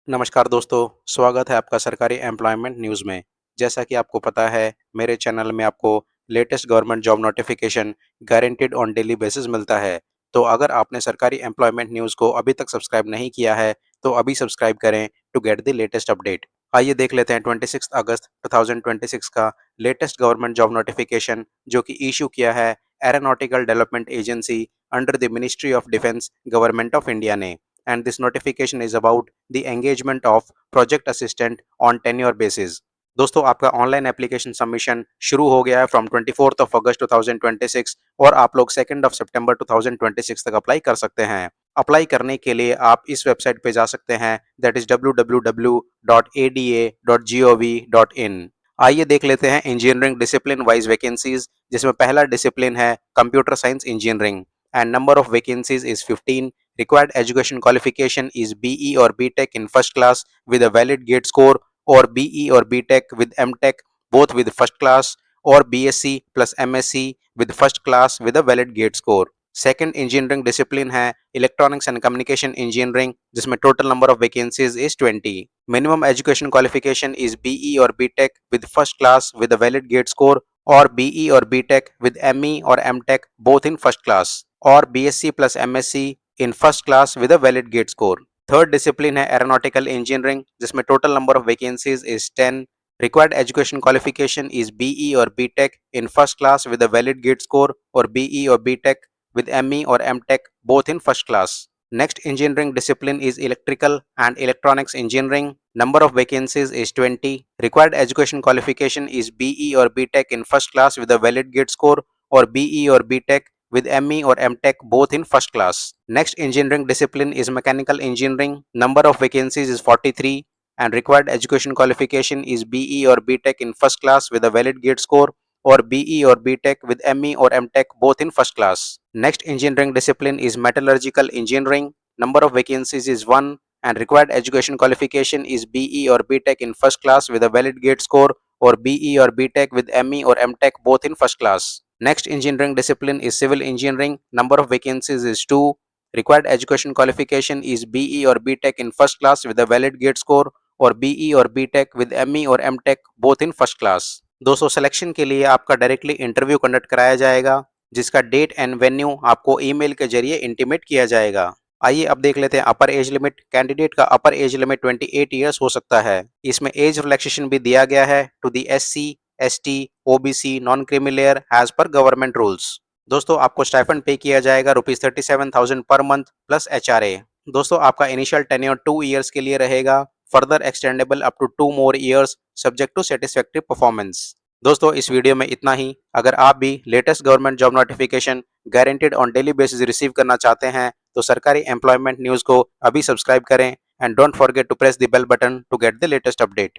नमस्कार दोस्तों, स्वागत है आपका सरकारी एम्प्लॉयमेंट न्यूज़ में। जैसा कि आपको पता है, मेरे चैनल में आपको latest government job notification guaranteed on daily basis मिलता है। तो अगर आपने सरकारी एम्प्लॉयमेंट न्यूज़ को अभी तक सब्सक्राइब नहीं किया है, तो अभी सब्सक्राइब करें to get the latest update. आइए देख लेते हैं 26 अगस्त 2026 का लेटेस्ट गवर्नमेंट जॉब नोटिफिकेशन जो कि इश्यू किया है aeronautical development agency under the ministry of defence government of India ने। And this notification is about the engagement of project assistant on tenure basis। दोस्तों आपका ऑनलाइन एप्लीकेशन सबमिशन शुरू हो गया है फ्रॉम 24 ऑफ अगस्त 2026 और आप लोग 2 सितंबर 2026 तक अप्लाई कर सकते हैं। अप्लाई करने के लिए आप इस वेबसाइट पे जा सकते हैं, दैट इज www.ada.gov.in। आइए देख लेते हैं इंजीनियरिंग डिसिप्लिन वाइज वैकेंसीज, जिसमें पहला डिसिप्लिन है computer science engineering and number of vacancies is 15। Required education qualification is BE or BTech in first class with a valid GATE score, or BE or BTech with MTech both with first class, or BSc plus MSc with first class with a valid GATE score। Second engineering discipline है electronics and communication engineering, जिसमें total number of vacancies is 20। Minimum education qualification is BE or BTech with first class with a valid GATE score, or BE or BTech with ME or MTech both in first class, or BSc plus MSc in first class with a valid GATE score। Third discipline है aeronautical engineering, जिसमें total number of vacancies is 10। Required education qualification is BE or BTech in first class with a valid GATE score, or BE or BTech with ME or MTech both in first class। Next engineering discipline is electrical and electronics engineering। Number of vacancies is 20। Required education qualification is BE or BTech in first class with a valid GATE score, or BE or BTech with ME or MTech both in first class। Next engineering discipline is mechanical engineering। Number of vacancies is 43 and required education qualification is BE or BTech in first class with a valid GATE score, or BE or BTech with ME or MTech both in first class। Next engineering discipline is metallurgical engineering। Number of vacancies is 1 and required education qualification is BE or BTech in first class with a valid GATE score, or BE or BTech with ME or MTech both in first class। Next engineering discipline is civil engineering। Number of vacancies is 2। Required education qualification is BE or BTech in first class with a valid GATE score, और BE और BTech with ME और MTech both in first class। दोस्तों selection के लिए आपका directly interview conduct कराया जाएगा, जिसका डेट एंड वेन्यू आपको ईमेल के जरिए इंटीमेट किया जाएगा। आइए अब देख लेते हैं अपर एज लिमिट। कैंडिडेट का अपर एज लिमिट 28 ईयर्स हो सकता है। इसमें एज रिलैक्सेशन भी दिया गया है to the SC, ST, OBC, non creamy layer as per government rules. दोस्तों आपको स्टाइपेंड पे किया जाएगा ₹37,000 पर मंथ प्लस HRA। दोस्तों आपका इनिशियल टेन्योर 2 ईयर्स के लिए रहेगा, further extendable up to 2 more years subject to satisfactory performance. दोस्तों इस वीडियो में इतना ही। अगर आप भी latest government job notification guaranteed on daily basis receive करना चाहते हैं, तो सरकारी एम्प्लॉयमेंट न्यूज़ को अभी सब्सक्राइब करें and don't forget to press the bell button to get the latest update.